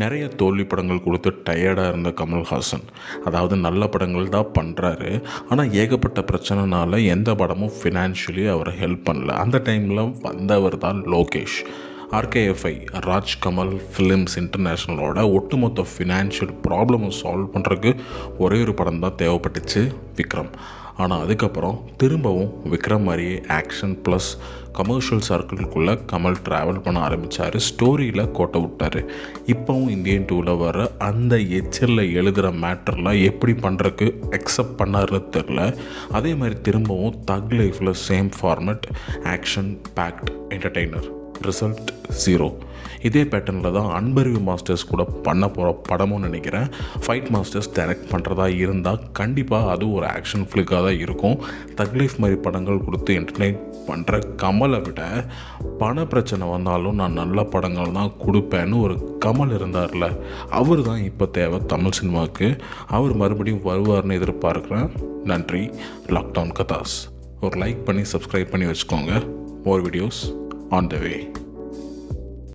நிறைய தோல்வி படங்கள் கொடுத்து டயர்டாக இருந்த கமல்ஹாசன், அதாவது நல்ல படங்கள் தான் பண்ணுறாரு, ஆனால் ஏகப்பட்ட பிரச்சனைனால எந்த படமும் ஃபினான்ஷியலி அவரை ஹெல்ப் பண்ணல. அந்த டைமில் வந்தவர் தான் லோகேஷ். ஆர்கேஎஃப்ஐ ராஜ் கமல் ஃபிலிம்ஸ் இன்டர்நேஷ்னலோட ஒட்டுமொத்த ஃபினான்ஷியல் ப்ராப்ளமை சால்வ் பண்ணுறதுக்கு ஒரே ஒரு படம் தான் தேவைப்பட்டுச்சு, விக்ரம். ஆனால் அதுக்கப்புறம் திரும்பவும் விக்ரம் மாதிரியே ஆக்ஷன் ப்ளஸ் கமர்ஷியல் சர்க்கிள்குள்ளே கமல் ட்ராவல் பண்ண ஆரம்பித்தார். ஸ்டோரியில் கோட்டை விட்டார். இப்போவும் இந்தியன் 2ல் வர அந்த எச்சரில் எழுதுகிற மேட்டர்லாம் எப்படி பண்ணுறதுக்கு அக்செப்ட் பண்ணாருன்னு தெரில. அதே மாதிரி திரும்பவும் தக் லைஃப்பில் same format, action fact entertainer, result 0. இதே பேட்டர்னில் தான் அன்பறிவு மாஸ்டர்ஸ் கூட பண்ண போகிற படமும் நினைக்கிறேன். ஃபைட் மாஸ்டர்ஸ் டைரக்ட் பண்ணுறதா இருந்தால் கண்டிப்பாக அது ஒரு ஆக்ஷன் ஃபிளிக்காக தான் இருக்கும். தக் லைஃப் மாதிரி படங்கள் கொடுத்து என்டர்டெயின் பண்ணுற கமலை விட பண பிரச்சனை வந்தாலும் நான் நல்ல படங்கள் தான் கொடுப்பேன்னு ஒரு கமல் இருந்தார்ல, அவர் தான் இப்போ தேவை தமிழ் சினிமாவுக்கு. அவர் மறுபடியும் வருவார்னு எதிர்பார்க்குறேன். நன்றி. லாக்டவுன் கதாஸ் ஒரு லைக் பண்ணி சப்ஸ்கிரைப் பண்ணி வச்சுக்கோங்க. More videos on the way.